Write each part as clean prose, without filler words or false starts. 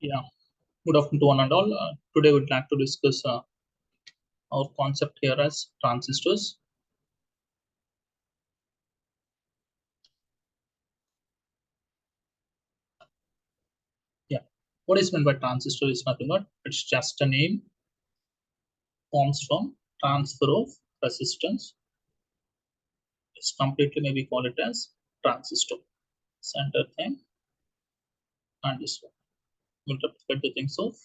Yeah, good afternoon to one and all. Today we'd like to discuss our concept here as transistors. Yeah, what is meant by transistor is nothing but it's just a name forms from transfer of resistance. It's completely maybe call it as transistor. Center thing and this one. We'll replicate the things of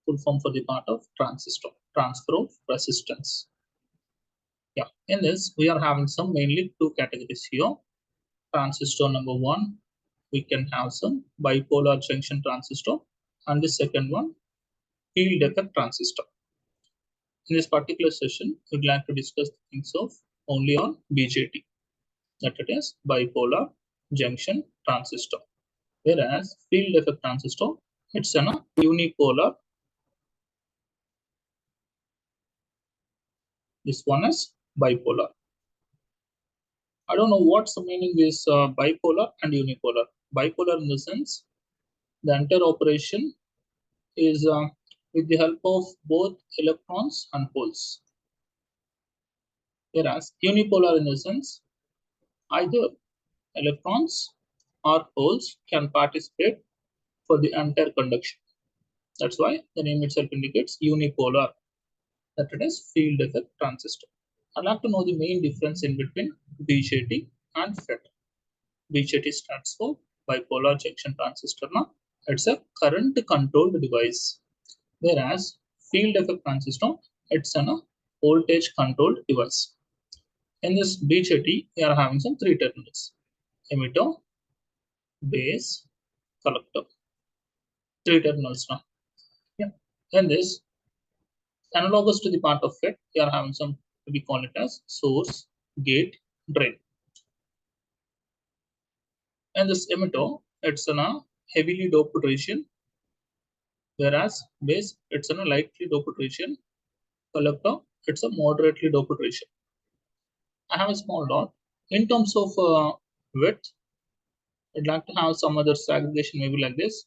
full form for the part of transistor, transfer of resistance. Yeah, in this we are having some mainly two categories here. Transistor number one, we can have some bipolar junction transistor, and the second one, field effect transistor. In this particular session, we'd like to discuss the things of only on BJT, that it is bipolar junction transistor. Whereas field effect transistor, it's a unipolar. This one is bipolar. I don't know what's the meaning is bipolar and unipolar. Bipolar in the sense the entire operation is with the help of both electrons and holes. Whereas unipolar in the sense either electrons or holes can participate for the entire conduction. That's why the name itself indicates unipolar, that it is field effect transistor. I'd like to know the main difference in between BJT and FET. BJT stands for bipolar junction transistor. Now, it's a current controlled device, whereas field effect transistor, it's a voltage controlled device. In this BJT, we are having some three terminals: emitter, base, collector. Three terminals now. Yeah. In this, analogous to the part of FET, we are having some, we call it as source, gate, drain. And this emitter, it's in a heavily doped region, whereas base, it's in a lightly doped region. Collector, it's a moderately doped region. I have a small dot. In terms of width, I'd like to have some other segregation maybe like this.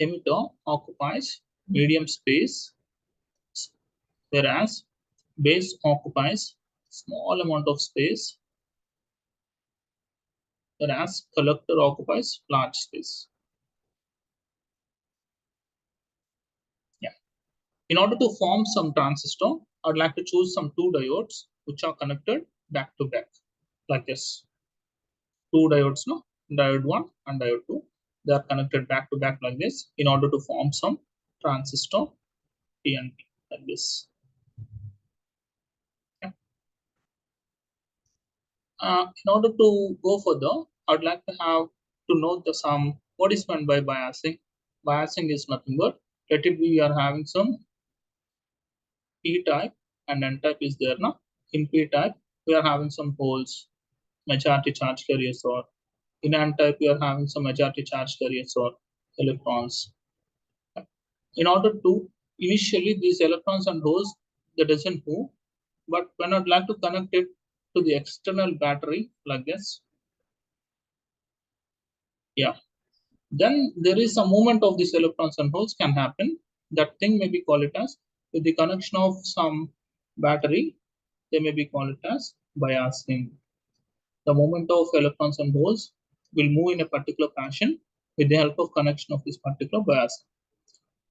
Emitter occupies medium space, whereas base occupies small amount of space, whereas collector occupies large space. Yeah. In order to form some transistor, I'd like to choose some two diodes which are connected back to back like this. Two diodes, no? Diode 1 and diode 2. They are connected back to back like this in order to form some transistor PNP like this. Yeah. In order to go further, I'd like to have to know the some what is meant by biasing. Biasing is nothing but let it be we are having some P type and N type is there now. In P type, we are having some holes, majority charge carriers, or in N type, we are having some majority charge carriers or electrons. In order to initially these electrons and holes that doesn't move, but when I'd like to connect it to the external battery like this, yeah, then there is a movement of these electrons and holes can happen. That thing may be called it as with the connection of some battery, they may be called it as biasing. The movement of electrons and holes will move in a particular fashion with the help of connection of this particular bias.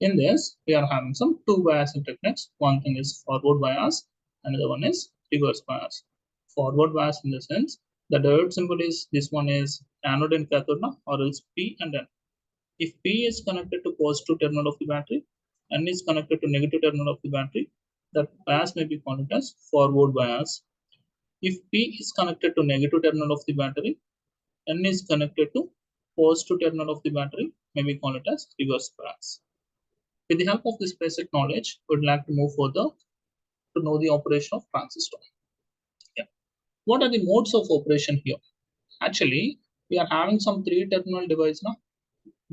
In this, we are having some two biasing techniques. One thing is forward bias, another one is reverse bias. Forward bias in the sense the diode symbol is this one is anode and cathode, or else P and N. If P is connected to positive terminal of the battery, N is connected to negative terminal of the battery, that bias may be called as forward bias. If P is connected to negative terminal of the battery, N is connected to positive terminal of the battery, may be called as reverse bias. With the help of this basic knowledge, we would like to move further to know the operation of transistor. Yeah. What are the modes of operation here? Actually, we are having some three-terminal device now.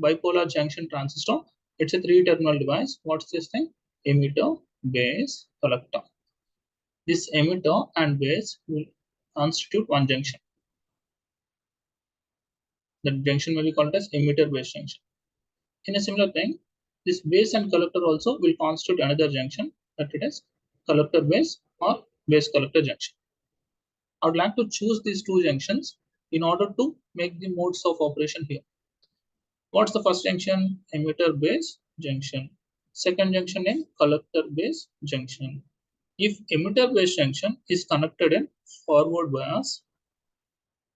Bipolar junction transistor. It's a three-terminal device. What's this thing? Emitter, base, collector. This emitter and base will constitute one junction. The junction may be called as emitter base junction. In a similar thing, this base and collector also will constitute another junction, that it is collector base or base collector junction. I would like to choose these two junctions in order to make the modes of operation here. What's the first junction? Emitter base junction. Second junction name collector base junction. If emitter base junction is connected in forward bias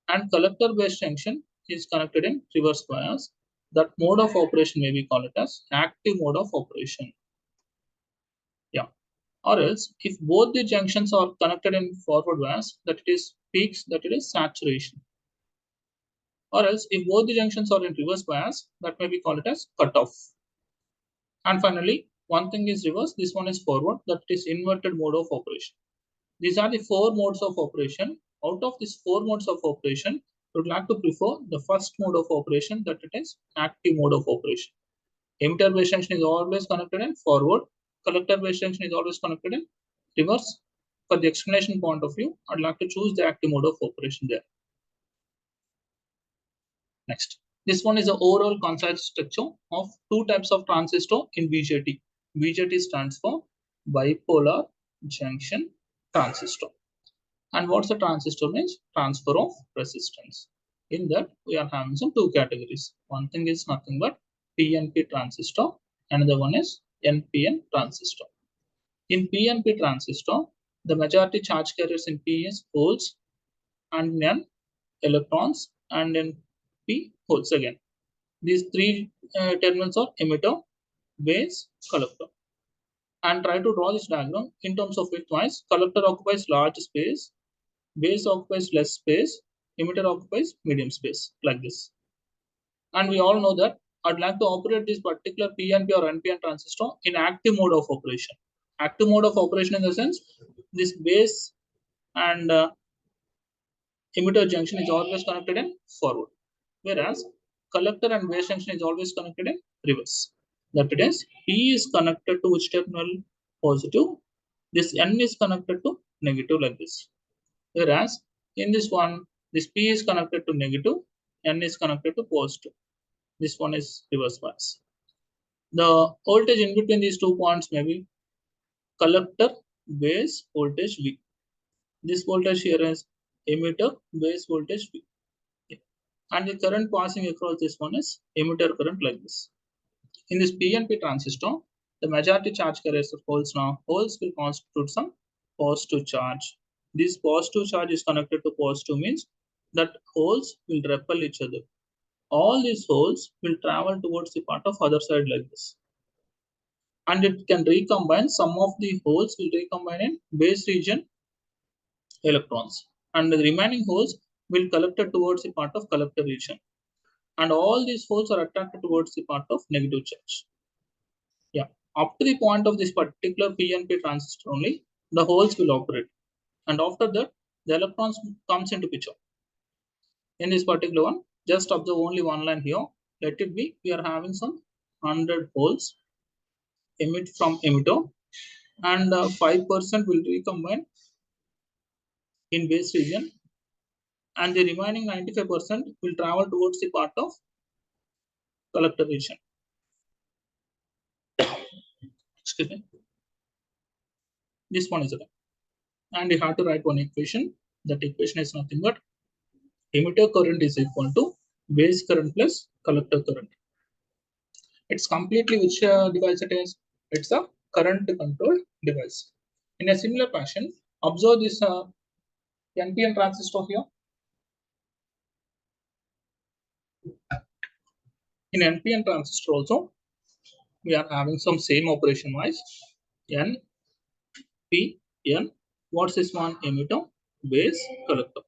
and collector base junction is connected in reverse bias, that mode of operation may be called as active mode of operation. Yeah. Or else, if both the junctions are connected in forward bias, that it is peaks, that it is saturation. Or else, if both the junctions are in reverse bias, that may be called as cutoff. And finally, one thing is reverse, this one is forward, that is inverted mode of operation. These are the four modes of operation. Out of these four modes of operation, we would like to prefer the first mode of operation, that it is active mode of operation. Emitter base junction is always connected in forward. Collector base junction is always connected in reverse. For the explanation point of view, I'd like to choose the active mode of operation there. Next, this one is the overall concept structure of two types of transistor in BJT. BJT stands for bipolar junction transistor. And what's the transistor means? Transfer of resistance. In that, we are having some two categories. One thing is nothing but PNP transistor, another one is NPN transistor. In PNP transistor, the majority charge carriers in P is holes and N electrons, and in P holes again. These three terminals are emitter, base, collector. And try to draw this diagram in terms of widthwise. Collector occupies large space, base occupies less space, emitter occupies medium space, like this. And we all know that I'd like to operate this particular PNP or NPN transistor in active mode of operation. Active mode of operation in the sense, this base and emitter junction is always connected in forward, whereas collector and base junction is always connected in reverse. That it is, P is connected to which terminal? Positive. This N is connected to negative, like this. Whereas in this one, this P is connected to negative, N is connected to positive. This one is reverse bias. The voltage in between these 2 points may be collector base voltage V. This voltage here is emitter base voltage V. And the current passing across this one is emitter current, like this. In this PNP transistor, the majority charge carriers of holes now. Holes will constitute some positive charge. This positive charge is connected to positive means that holes will repel each other. All these holes will travel towards the part of other side, like this. And it can recombine, some of the holes will recombine in base region electrons. And the remaining holes will collected towards the part of collector region. And all these holes are attracted towards the part of negative charge. Yeah, up to the point of this particular PNP transistor only, the holes will operate. And after that, the electrons comes into picture. In this particular one, just observe only one line here. Let it be, we are having some 100 holes emit from emitter, and 5% will recombine in base region, and the remaining 95% will travel towards the part of collector region. Excuse me. This one is it. And you have to write one equation. That equation is nothing but emitter current is equal to base current plus collector current. It's completely which device it is? It's a current controlled device. In a similar fashion, observe this NPN transistor here. In NPN transistor also, we are having some same operation wise. N, P, N. What's this one? Emitter, base, collector.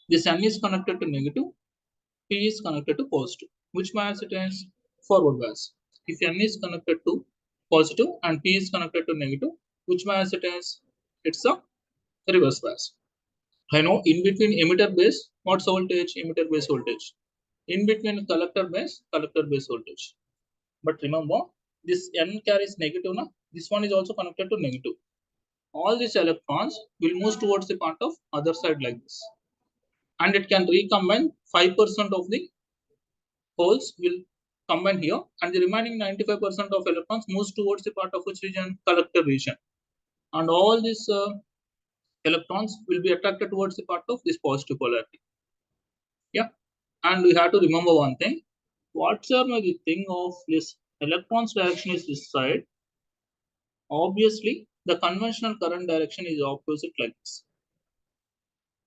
This N is connected to negative, P is connected to positive. Which bias it is? Forward bias. If N is connected to positive and P is connected to negative, which bias it is? It's a reverse bias. I know in between emitter base, what's voltage? Emitter base voltage. In between collector base voltage. But remember, this N carries negative now. This one is also connected to negative. All these electrons will move towards the part of other side, like this. And it can recombine 5% of the holes will combine here, and the remaining 95% of electrons moves towards the part of which region? Collector region. And all these electrons will be attracted towards the part of this positive polarity. Yeah. And we have to remember one thing. Whatever the thing of this electron's direction is this side, obviously the conventional current direction is opposite like this.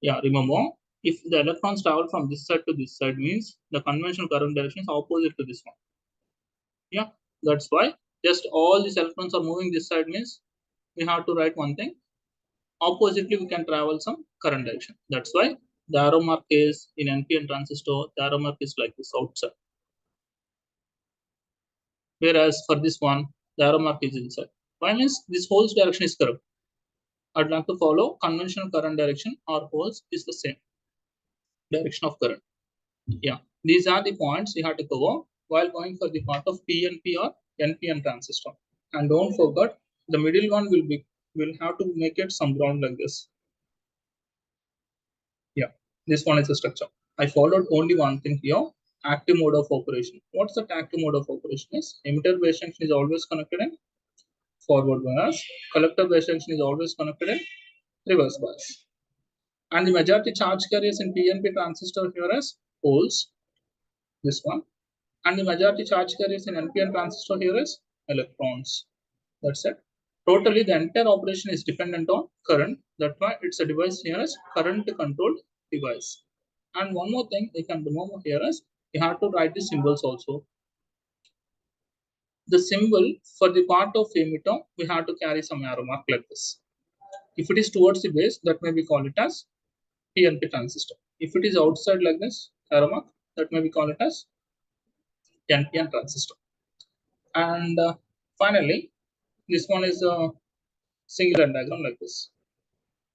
Yeah, remember, if the electrons travel from this side to this side means the conventional current direction is opposite to this one. Yeah, that's why just all these electrons are moving this side means we have to write one thing. Oppositely, we can travel some current direction. That's why the arrow mark is in NPN transistor, the arrow mark is like this outside. Whereas for this one, the arrow mark is inside. Why means this hole's direction is correct. I'd like to follow conventional current direction or holes is the same direction of current. Yeah, these are the points you have to cover while going for the part of PNP or NPN transistor. And don't forget, the middle one will have to make it some ground like this. Yeah, this one is the structure. I followed only one thing here, active mode of operation. What's the active mode of operation is? Emitter base junction is always connected in forward bias. Collector base junction is always connected in reverse bias. And the majority charge carriers in PNP transistor here as holes, this one. And the majority charge carriers in NPN transistor here is electrons. That's it. Totally, the entire operation is dependent on current. That's why it's a device here as current controlled device. And one more thing you can remember here is you have to write the symbols also. The symbol for the part of emitter, we have to carry some arrow mark like this. If it is towards the base, that may be called it as PNP transistor. If it is outside like this, arrow mark, that may be called it as NPN transistor. And finally, this one is a singular diagram like this.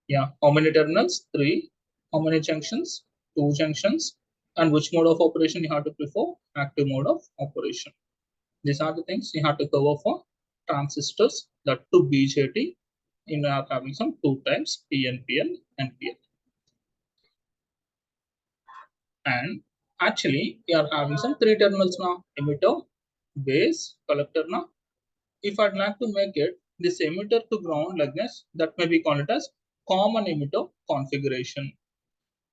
Yeah, how many terminals? 3. How many junctions? 2 junctions. And which mode of operation you have to prefer? Active mode of operation. These are the things you have to cover for transistors, that to BJT. You are having some 2 types, PNP and NPN. And actually, we are having some 3 terminals now: emitter, base, collector now. If I'd like to make it this emitter to ground like this, that may be called as common emitter configuration.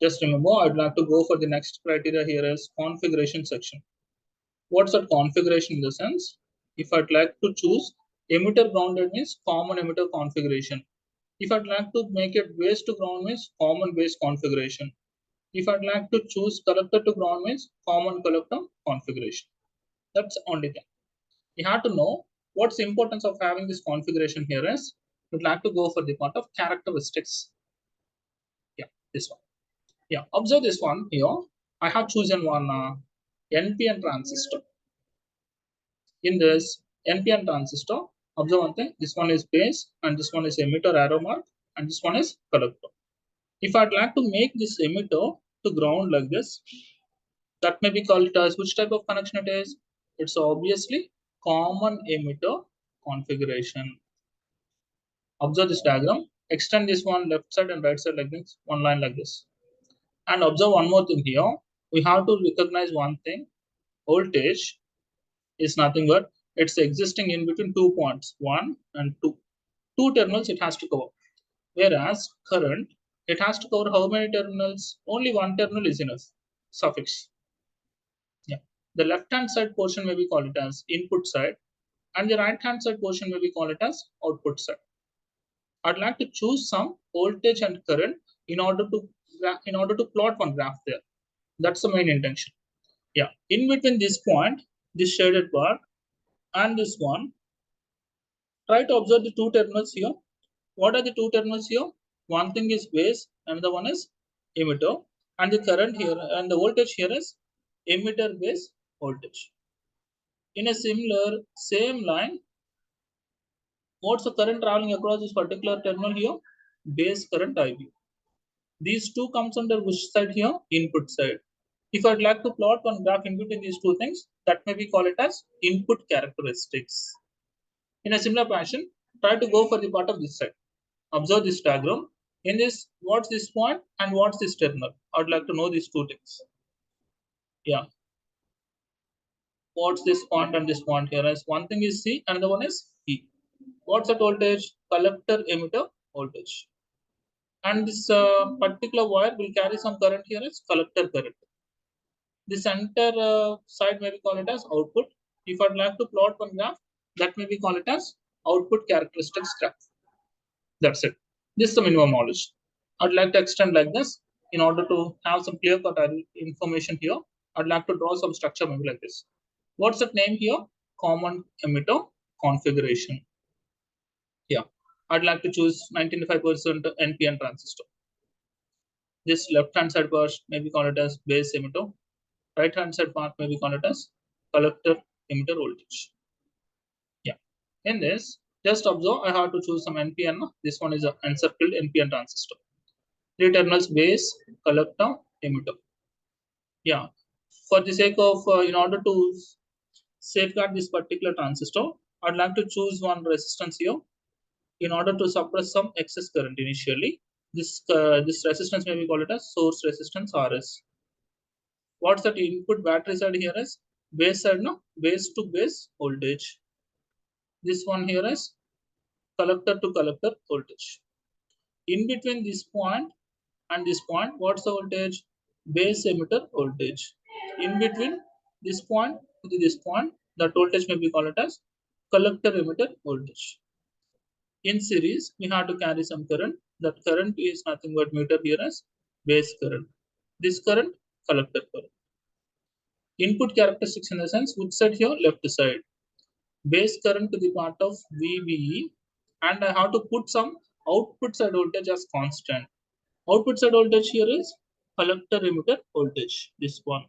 Just remember, I'd like to go for the next criteria here as configuration section. What's that configuration in the sense? If I'd like to choose emitter grounded means common emitter configuration. If I'd like to make it base to ground means common base configuration. If I'd like to choose collector to ground means common collector configuration. That's the only thing. You have to know what's the importance of having this configuration here is. We'd like to go for the part of characteristics. Yeah, this one. Yeah, observe this one here. I have chosen one NPN transistor. In this NPN transistor, observe one thing. This one is base and this one is emitter arrow mark and this one is collector. If I'd like to make this emitter to ground like this, that may be called as which type of connection it is? It's obviously common emitter configuration. Observe this diagram. Extend this one left side and right side like this, one line like this. And observe one more thing here. We have to recognize one thing. Voltage is nothing but it's existing in between 2 points, 1 and 2. 2 terminals it has to cover. Whereas current, it has to cover how many terminals? Only 1 terminal is enough. Suffix. Yeah. The left hand side portion may be called it as input side, and the right hand side portion may be called it as output side. I'd like to choose some voltage and current in order to plot one graph there. That's the main intention. Yeah, in between this point, this shaded part and this one, try to observe the 2 terminals here. What are the 2 terminals here? One thing is base, another one is emitter, and the current here and the voltage here is emitter base voltage. In a similar same line, what's the current traveling across this particular terminal here? Base current IB. These 2 comes under which side here? Input side. If I'd like to plot one graph in between these 2 things, that may be called it as input characteristics. In a similar fashion, try to go for the part of this side. Observe this diagram. In this, what's this point and what's this terminal? I'd like to know these 2 things. Yeah. What's this point and this point here? As one thing is C, another one is E. What's that voltage? Collector emitter voltage. And this particular wire will carry some current here as collector current. The center side may be called it as output. If I'd like to plot one graph, that may be called it as output characteristics graph. That's it. This is the minimum knowledge. I'd like to extend like this in order to have some clear cut information here. I'd like to draw some structure maybe like this. What's the name here? Common emitter configuration. Yeah, I'd like to choose 95% NPN transistor. This left-hand side part may be called it as base emitter. Right-hand side part may be called it as collector emitter voltage. Yeah. In this, just observe I have to choose some NPN. This one is an encircled NPN transistor. 3 terminals base, collector, emitter. Yeah. For the sake of, in order to safeguard this particular transistor, I'd like to choose one resistance here in order to suppress some excess current initially. This resistance may be called it as source resistance RS. What's that input battery side here is base side, no? Base to base voltage. This one here is collector to collector voltage. In between this point and this point, what's the voltage? Base emitter voltage. In between this point to this point, the voltage may be called as collector emitter voltage. In series, we have to carry some current. That current is nothing but meter here as base current. This current, collector current. Input characteristics in the sense, which side here? Left side. Base current to the part of VBE, and I have to put some output side voltage as constant. Output side voltage here is collector emitter voltage, this one.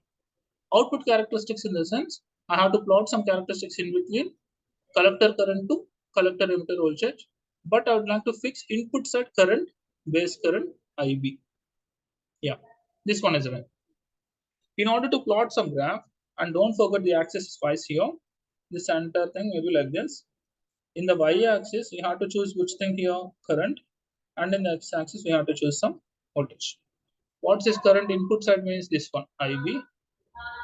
Output characteristics in the sense, I have to plot some characteristics in between collector current to collector emitter voltage, but I would like to fix input side current, base current IB. Yeah, this one is right. In order to plot some graph, and don't forget the axis is vice here, the center thing may be like this. In the y-axis, we have to choose which thing here, current, and in the x-axis, we have to choose some voltage. What's this current input side means? This one, IB.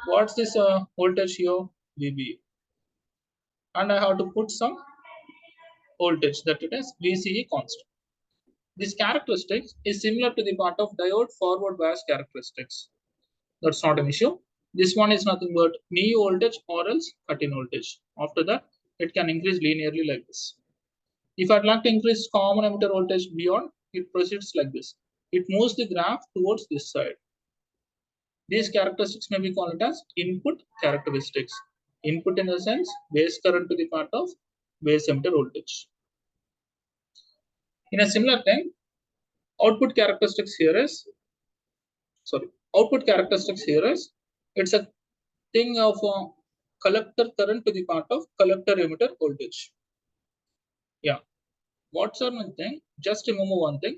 What's this voltage here? VB. And I have to put some voltage, that it is VCE constant. This characteristics is similar to the part of diode forward bias characteristics. That's not an issue. This one is nothing but knee voltage or else cut-in voltage. After that, it can increase linearly like this. If I'd like to increase common emitter voltage beyond, it proceeds like this. It moves the graph towards this side. These characteristics may be called as input characteristics. Input in the sense base current to the part of base emitter voltage. In a similar thing, output characteristics here is it's a thing of collector current to the part of collector emitter voltage. Yeah. What's one thing? Just remember one thing.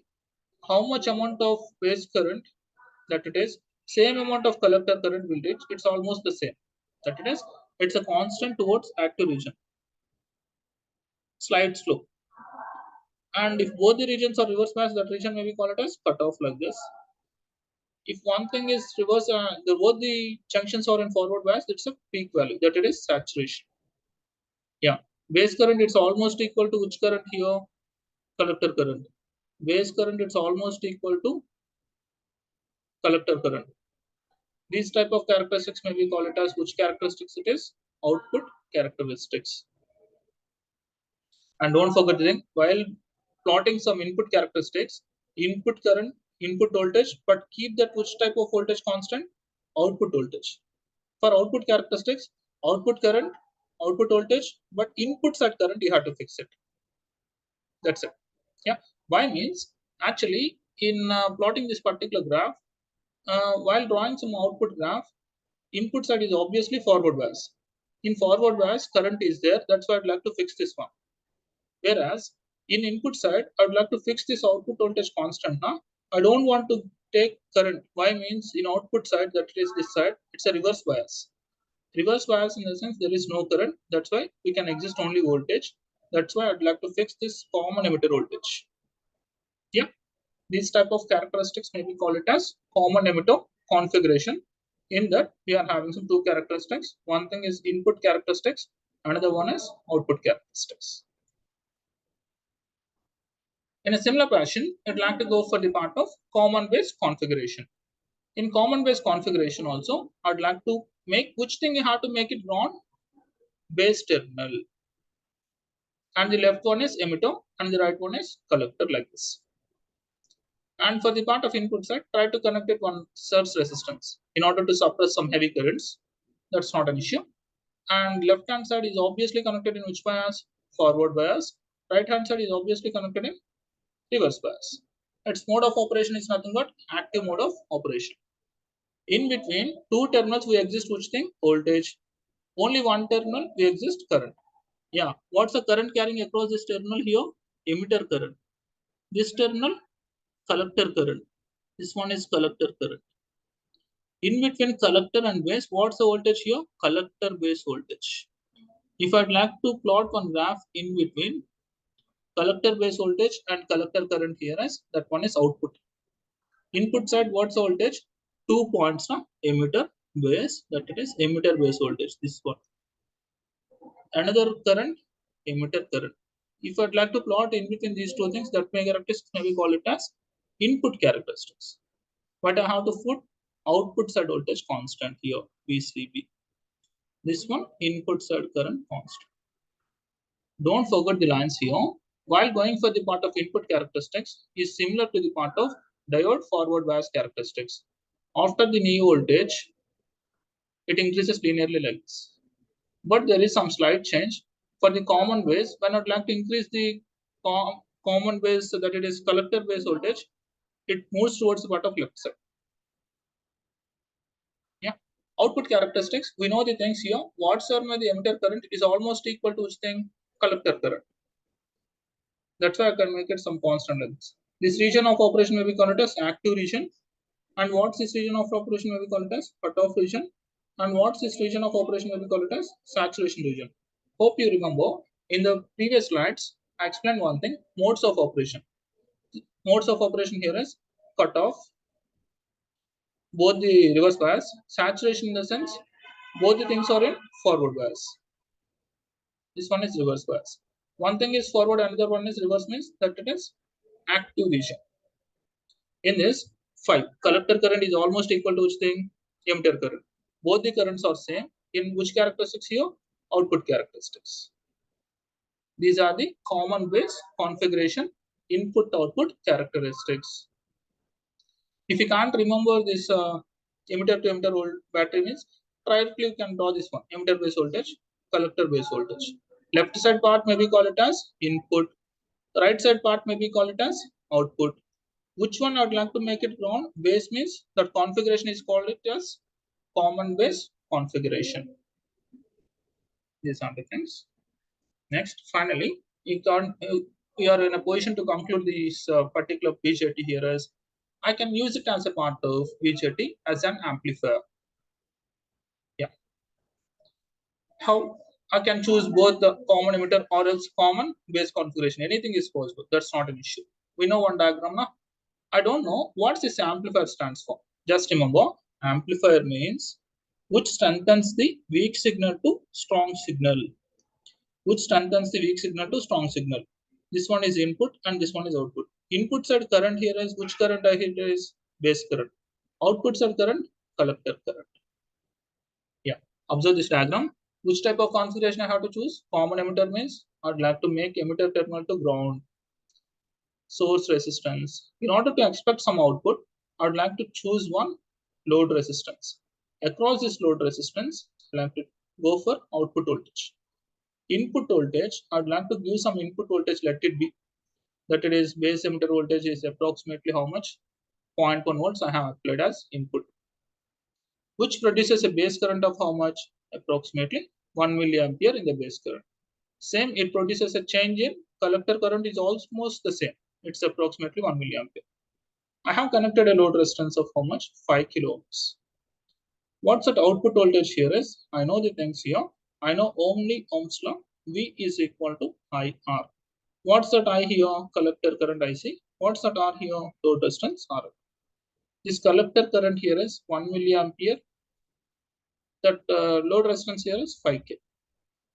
How much amount of base current that it is, same amount of collector current will reach. It's almost the same. That it is, it's a constant towards active region. Slide slope. And if both the regions are reverse bias, that region may be called as cutoff like this. If one thing is reverse, both the junctions are in forward bias, it's a peak value, that it is saturation. Yeah, base current, it's almost equal to which current here? Collector current. Base current, it's almost equal to collector current. These type of characteristics may be called it as which characteristics it is? Output characteristics. And don't forget the thing, while plotting some input characteristics, input current, input voltage, but keep that which type of voltage constant? Output voltage. For output characteristics, output current, output voltage, but input side current, you have to fix it. That's it. Yeah. Why means, actually, in plotting this particular graph, while drawing some output graph, input side is obviously forward bias. In forward bias, current is there. That's why I'd like to fix this one. Whereas in input side, I would like to fix this output voltage constant. I don't want to take current. Why means in output side, that is this side, it's a reverse bias. Reverse bias in the sense there is no current. That's why we can exist only voltage. That's why I'd like to fix this common emitter voltage. Yeah, these type of characteristics may be called it as common emitter configuration. In that, we are having some two characteristics. One thing is input characteristics, another one is output characteristics. In a similar fashion, I'd like to go for the part of common base configuration. In common base configuration also, I'd like to make which thing you have to make it ground base terminal. And the left one is emitter and the right one is collector like this. And for the part of input side, try to connect it one surge resistance in order to suppress some heavy currents. That's not an issue. And left hand side is obviously connected in which bias? Forward bias. Right hand side is obviously connected in reverse bias. Its mode of operation is nothing but active mode of operation. In between two terminals we exist which thing? Voltage. Only one terminal we exist current. Yeah. What's the current carrying across this terminal here? Emitter current. This terminal collector current. This one is collector current. In between collector and base, what's the voltage here? Collector base voltage. If I'd like to plot one graph in between collector base voltage and collector current here as that one is output. Input side, what's the voltage? 2 points now, emitter base, that it is emitter base voltage. This one. Another current, emitter current. If I'd like to plot in between these two things, that may characteristics maybe call it as input characteristics. But I have to put output side voltage constant here, VCB. This one, input side current constant. Don't forget the lines here. While going for the part of input characteristics is similar to the part of diode forward bias characteristics. After the new voltage, it increases linearly like this. But there is some slight change. For the common base, when I'd like to increase the common base so that it is collector base voltage, it moves towards the part of left side. Yeah. Output characteristics, we know the things here. Whatsoever the emitter current is almost equal to which thing? Collector current. That's why I can make it some constant lengths. This region of operation may be called as active region. And what's this region of operation may be called as cutoff region. And what's this region of operation may be called as saturation region. Hope you remember in the previous slides, I explained one thing, modes of operation. Modes of operation here is cutoff, both the reverse bias, saturation in the sense, both the things are in forward bias. This one is reverse bias. One thing is forward, another one is reverse means that it is active region. In this, 5. Collector current is almost equal to which thing? Emitter current. Both the currents are same. In which characteristics here? Output characteristics. These are the common base configuration input-output characteristics. If you can't remember this emitter to emitter battery means, directly you can draw this one, emitter base voltage, collector base voltage. Left side part may be called it as input. Right side part may be called it as output. Which one I would like to make it ground? Base means that configuration is called it as common base configuration. These are the things. Next, finally, we are in a position to conclude this particular BJT here as I can use it as a part of BJT as an amplifier. Yeah. How I can choose both the common emitter or else common base configuration. Anything is possible. That's not an issue. We know one diagram now. I don't know what this amplifier stands for. Just remember, amplifier means which strengthens the weak signal to strong signal. Which strengthens the weak signal to strong signal. This one is input and this one is output. Input side current here is which current I hit is base current. Output side current, collector current. Yeah. Observe this diagram. Which type of configuration I have to choose? Common emitter means I'd like to make emitter terminal to ground. Source resistance. In order to expect some output, I'd like to choose one load resistance. Across this load resistance, I'd like to go for output voltage. Input voltage, I'd like to give some input voltage, let it be that it is base emitter voltage is approximately how much? 0.1 volts I have applied as input, which produces a base current of how much? Approximately 1 milliampere in the base current. Same, it produces a change in collector current is almost the same. It's approximately 1 milliampere. I have connected a load resistance of how much? 5 kilo ohms. What's that output voltage here is? I know the things here. I know Ohm's law. V is equal to IR. What's that I here? Collector current IC. What's that R here? Load resistance R. This collector current here is 1 milliampere That load resistance here is 5K.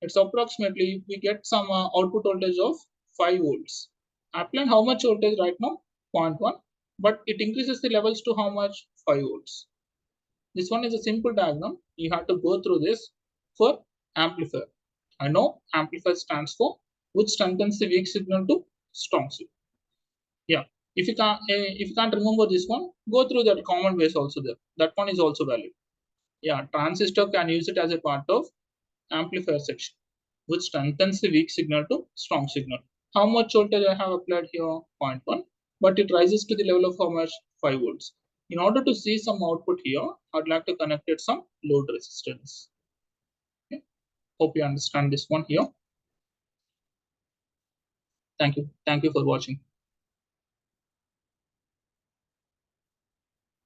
It's approximately, we get some output voltage of 5 volts. Applied how much voltage right now? 0.1, but it increases the levels to how much? 5 volts. This one is a simple diagram. You have to go through this for amplifier. I know amplifier stands for which strengthens the weak signal to strong signal. Yeah. If you can't remember this one, go through that common base also there. That one is also valid. Yeah, transistor can use it as a part of amplifier section, which strengthens the weak signal to strong signal. How much voltage I have applied here? 0.1, but it rises to the level of how much? 5 volts. In order to see some output here, I'd like to connect it some load resistance. Okay. Hope you understand this one here. Thank you. Thank you for watching.